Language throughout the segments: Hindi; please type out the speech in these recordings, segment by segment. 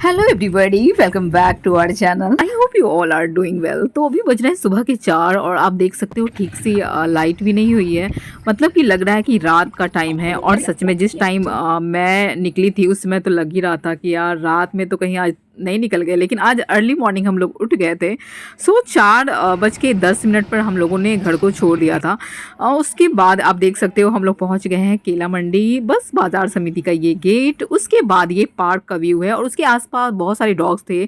Hello everybody, welcome back to our channel. I hope you all are doing well. तो अभी बज रहे हैं सुबह के 4 और आप देख सकते हो ठीक से लाइट भी नहीं हुई है। मतलब कि लग रहा है कि रात का टाइम है। और सच में जिस टाइम मैं निकली थी उस समय तो लग ही रहा था कि यार रात में तो कहीं आज नहीं निकल गए, लेकिन आज अर्ली मॉर्निंग हम लोग उठ गए थे। 4:10 पर हम लोगों ने घर को छोड़ दिया था। उसके बाद आप देख सकते हो हम लोग पहुंच गए हैं केला मंडी, बस बाजार समिति का ये गेट। उसके बाद ये पार्क का व्यू है और उसके आसपास बहुत सारे डॉग्स थे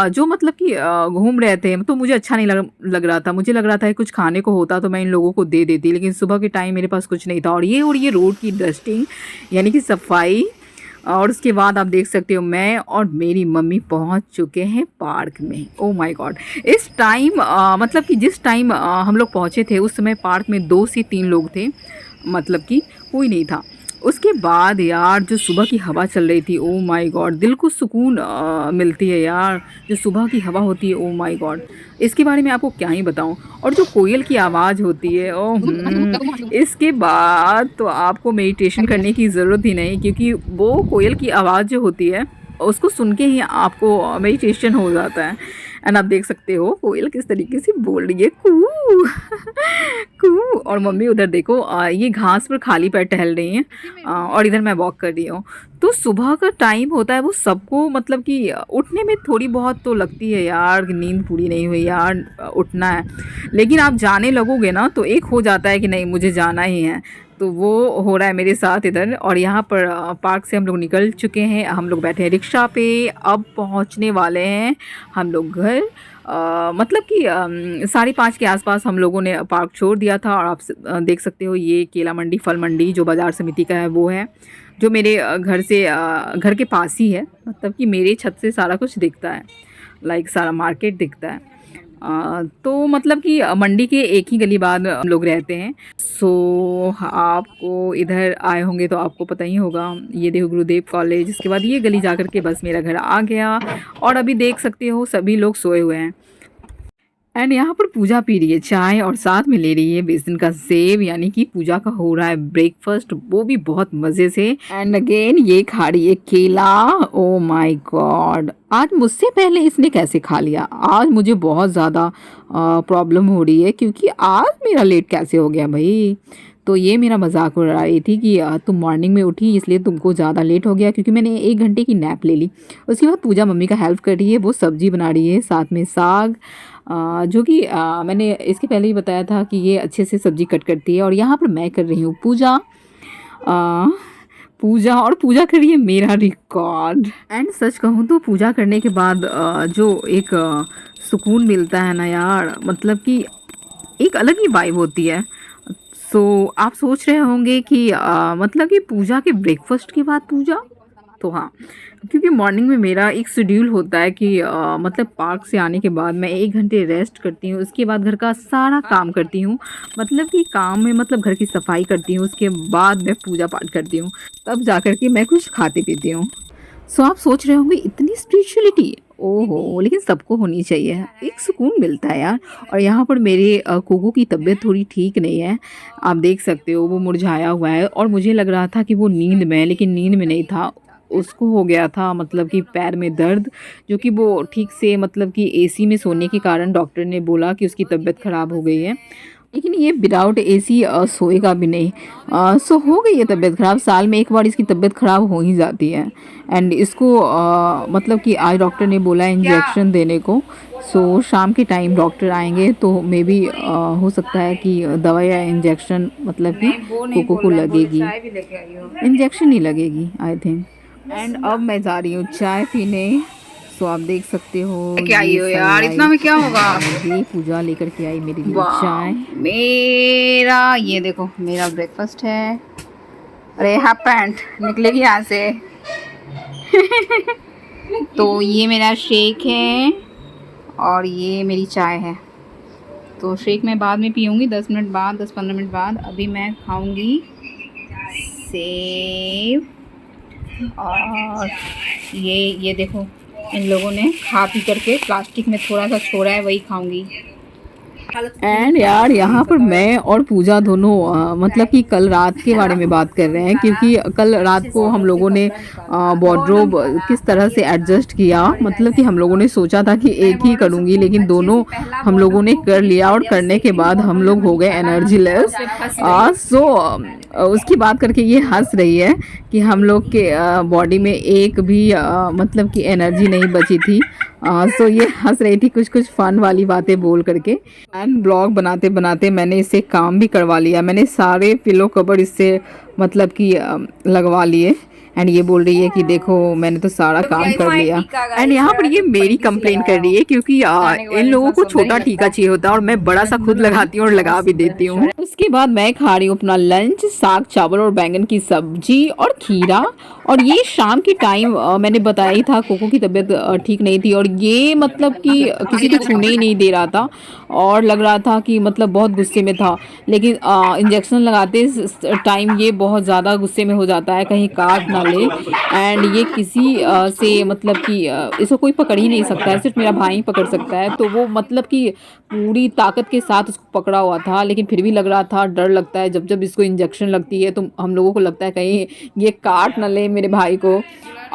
जो मतलब कि घूम रहे थे। तो मुझे अच्छा नहीं लग रहा था। मुझे लग रहा था कि कुछ खाने को होता तो मैं इन लोगों को दे देती, लेकिन सुबह के टाइम मेरे पास कुछ नहीं था। और ये रोड की डस्टिंग यानी कि सफाई। और उसके बाद आप देख सकते हो मैं और मेरी मम्मी पहुंच चुके हैं पार्क में। ओ माय गॉड, इस टाइम मतलब कि जिस टाइम हम लोग पहुंचे थे उस समय पार्क में 2 से 3 लोग थे, मतलब कि कोई नहीं था। उसके बाद यार जो सुबह की हवा चल रही थी, ओ माय गॉड, दिल को सुकून मिलती है यार। जो सुबह की हवा होती है, ओ माय गॉड, इसके बारे में आपको क्या ही बताऊं। और जो कोयल की आवाज़ होती है, ओ इसके बाद तो आपको मेडिटेशन करने की ज़रूरत ही नहीं, क्योंकि वो कोयल की आवाज़ जो होती है उसको सुन के ही आपको मेडिटेशन हो जाता है। एंड आप देख सकते हो कोयल किस तरीके से बोल रही है, कू कू। और मम्मी उधर देखो ये घास पर खाली पैर टहल रही हैं और इधर मैं वॉक कर रही हूँ। तो सुबह का टाइम होता है वो सबको मतलब कि उठने में थोड़ी बहुत तो लगती है यार कि नींद पूरी नहीं हुई यार, उठना है। लेकिन आप जाने लगोगे ना तो एक हो जाता है कि नहीं मुझे जाना ही है। तो वो हो रहा है मेरे साथ इधर। और यहाँ पर पार्क से हम लोग निकल चुके हैं। हम लोग बैठे हैं रिक्शा पे, अब पहुँचने वाले हैं हम लोग घर। मतलब कि 5:30 के आसपास हम लोगों ने पार्क छोड़ दिया था। और आप देख सकते हो ये केला मंडी, फल मंडी जो बाज़ार समिति का है वो है, जो मेरे घर से घर के पास ही है। मतलब कि मेरे छत से सारा कुछ दिखता है, लाइक सारा मार्केट दिखता है। तो मतलब कि मंडी के एक ही गली बाद हम लोग रहते हैं। सो आपको इधर आए होंगे तो आपको पता ही होगा, ये देखो गुरुदेव कॉलेज। इसके बाद ये गली जा कर के बस मेरा घर आ गया। और अभी देख सकते हो सभी लोग सोए हुए हैं। एंड यहाँ पर पूजा पी रही है चाय और साथ में ले रही है बेसन का सेव, यानी कि पूजा का हो रहा है ब्रेकफास्ट, वो भी बहुत मज़े से। एंड अगेन ये खा रही है केला। ओ माय गॉड, आज मुझसे पहले इसने कैसे खा लिया। आज मुझे बहुत ज़्यादा प्रॉब्लम हो रही है क्योंकि आज मेरा लेट कैसे हो गया भाई। तो ये मेरा मजाक उड़ा रही थी कि तुम मॉर्निंग में उठी इसलिए तुमको ज़्यादा लेट हो गया, क्योंकि मैंने 1 घंटे की नैप ले ली। उसके बाद पूजा मम्मी का हेल्प कर रही है, वो सब्जी बना रही है साथ में साग, जो कि मैंने इसके पहले ही बताया था कि ये अच्छे से सब्जी कट करती है। और यहाँ पर मैं कर रही हूँ पूजा। पूजा और पूजा कर रही है मेरा रिकॉर्ड। एंड सच कहूँ तो पूजा करने के बाद जो एक सुकून मिलता है ना यार, मतलब कि एक अलग ही वाइब होती है। सो आप सोच रहे होंगे कि मतलब कि पूजा के ब्रेकफास्ट के बाद पूजा। तो हाँ, क्योंकि मॉर्निंग में मेरा एक शेड्यूल होता है कि मतलब पार्क से आने के बाद मैं 1 घंटे रेस्ट करती हूँ। उसके बाद घर का सारा काम करती हूँ, मतलब कि काम में मतलब घर की सफाई करती हूँ। उसके बाद मैं पूजा पाठ करती हूँ, तब जा कर के मैं कुछ खाती पीती हूँ। सो आप सोच रहे होंगे इतनी स्पिरिचुअलिटी, ओहो, लेकिन सबको होनी चाहिए, एक सुकून मिलता है यार। और यहाँ पर मेरे कोको की तबीयत थोड़ी ठीक नहीं है। आप देख सकते हो वो मुरझाया हुआ है और मुझे लग रहा था कि वो नींद में है, लेकिन नींद में नहीं था। उसको हो गया था मतलब कि पैर में दर्द, जो कि वो ठीक से मतलब कि एसी में सोने के कारण डॉक्टर ने बोला कि उसकी तबीयत ख़राब हो गई है। लेकिन ये विदाउट एसी सोएगा भी नहीं। सो हो गई है तबीयत ख़राब, साल में एक बार इसकी तबीयत ख़राब हो ही जाती है। एंड इसको मतलब कि आज डॉक्टर ने बोला इंजेक्शन देने को। सो शाम के टाइम डॉक्टर आएंगे तो मे बी हो सकता है कि दवा या इंजेक्शन मतलब कि कोको को लगेगी, इंजेक्शन नहीं लगेगी आई थिंक। एंड अब मैं जा रही हूँ चाय पीने। सो आप देख सकते हो क्या आई ये हो यार, इतना में क्या होगा। ये पूजा लेकर के आई मेरे लिए वाह, चाय। मेरा ये देखो मेरा ब्रेकफास्ट है। अरे हाफ पैंट निकलेगी यहाँ से। तो ये मेरा शेक है और ये मेरी चाय है। तो शेक मैं बाद में पीऊँगी 10 मिनट बाद, 10-15 मिनट बाद। अभी मैं खाऊँगी सेब। और ये देखो इन लोगों ने खा पी करके प्लास्टिक में थोड़ा सा छोड़ा है, वही खाऊंगी। एंड यार यहाँ पर मैं और पूजा दोनों मतलब कि कल रात के बारे में बात कर रहे हैं, क्योंकि कल रात को हम लोगों ने वार्डरोब किस तरह से एडजस्ट किया। मतलब कि हम लोगों ने सोचा था कि एक ही करूँगी, लेकिन दोनों हम लोगों ने कर लिया और करने के बाद हम लोग हो गए एनर्जी लेस। सो उसकी बात करके ये हंस रही है कि हम लोग के बॉडी में एक भी मतलब कि एनर्जी नहीं बची थी। सो ये हंस रही थी कुछ कुछ फन वाली बातें बोल करके। एंड ब्लॉग बनाते बनाते मैंने इससे काम भी करवा लिया। मैंने सारे पिलो कवर इससे मतलब कि लगवा लिए। एंड ये बोल रही है कि देखो मैंने तो सारा काम कर लिया। एंड यहाँ पर ये मेरी कंप्लेन कर रही है, क्योंकि इन लोगों को छोटा टीका चाहिए होता है और मैं बड़ा सा खुद लगाती हूँ और लगा भी देती हूँ। उसके बाद मैं खा रही हूँ अपना लंच, साग चावल और बैंगन की सब्जी और खीरा। और ये शाम के टाइम मैंने बताया ही था कोको की तबीयत ठीक नहीं थी, और ये मतलब कि किसी को छूने ही नहीं दे रहा था और लग रहा था कि मतलब बहुत गुस्से में था। लेकिन इंजेक्शन लगाते टाइम ये बहुत ज़्यादा गुस्से में हो जाता है, कहीं काट ना ले। एंड ये किसी से मतलब कि इसको कोई पकड़ ही नहीं सकता है, सिर्फ मेरा भाई ही पकड़ सकता है। तो वो मतलब कि पूरी ताकत के साथ उसको पकड़ा हुआ था, लेकिन फिर भी लग रहा था, डर लगता है जब जब इसको इंजेक्शन लगती है तो हम लोगों को लगता है कहीं ये काट ना ले मेरे भाई को।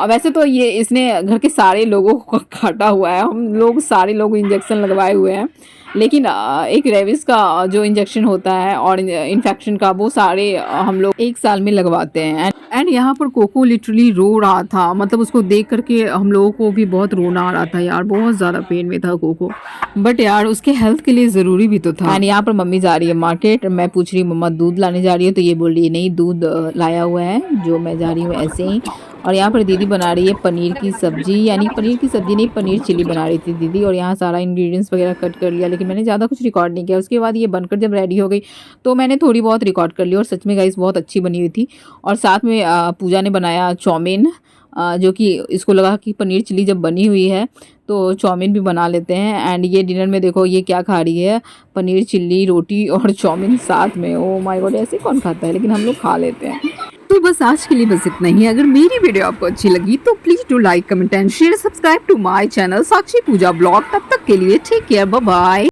वैसे तो ये इसने घर के सारे लोगों को काटा हुआ है, हम लोग सारे लोग इंजेक्शन लगवाए हुए हैं। लेकिन एक रेबिस का जो इंजेक्शन होता है और इन्फेक्शन का, वो सारे हम लोग एक साल में लगवाते हैं। एंड यहाँ पर कोको लिटरली रो रहा था, मतलब उसको देख करके हम लोगों को भी बहुत रोना आ रहा था यार, बहुत ज़्यादा पेन में था कोको। बट यार उसके हेल्थ के लिए ज़रूरी भी तो था। एंड यहाँ पर मम्मी जा रही है मार्केट। मैं पूछ रही हूँ मम्मा दूध लाने जा रही है, तो ये बोल रही है नहीं, दूध लाया हुआ है, जो मैं जा रही हूँ ऐसे ही। और यहाँ पर दीदी बना रही है पनीर की सब्जी, यानी पनीर की सब्जी नहीं, पनीर चिली बना रही थी दीदी। और यहाँ सारा इंग्रेडिएंट्स वगैरह कट कर लिया, लेकिन मैंने ज़्यादा कुछ रिकॉर्ड नहीं किया। उसके बाद ये बनकर जब रेडी हो गई तो मैंने थोड़ी बहुत रिकॉर्ड कर ली, और सच में गाइस बहुत अच्छी बनी हुई थी। और साथ में पूजा ने बनाया चाउमीन, जो कि इसको लगा कि पनीर चिली जब बनी हुई है तो चाउमीन भी बना लेते हैं। एंड ये डिनर में देखो ये क्या खा रही है, पनीर चिल्ली, रोटी और चाउमीन साथ में। ओ माय गॉड, ऐसे कौन खाता है, लेकिन हम लोग खा लेते हैं। तो बस आज के लिए बस इतना ही। अगर मेरी वीडियो आपको अच्छी लगी तो please do like, comment and share, subscribe to my channel Sakshi Puja blog. तब तक के लिए टेक केयर, बाय बाय।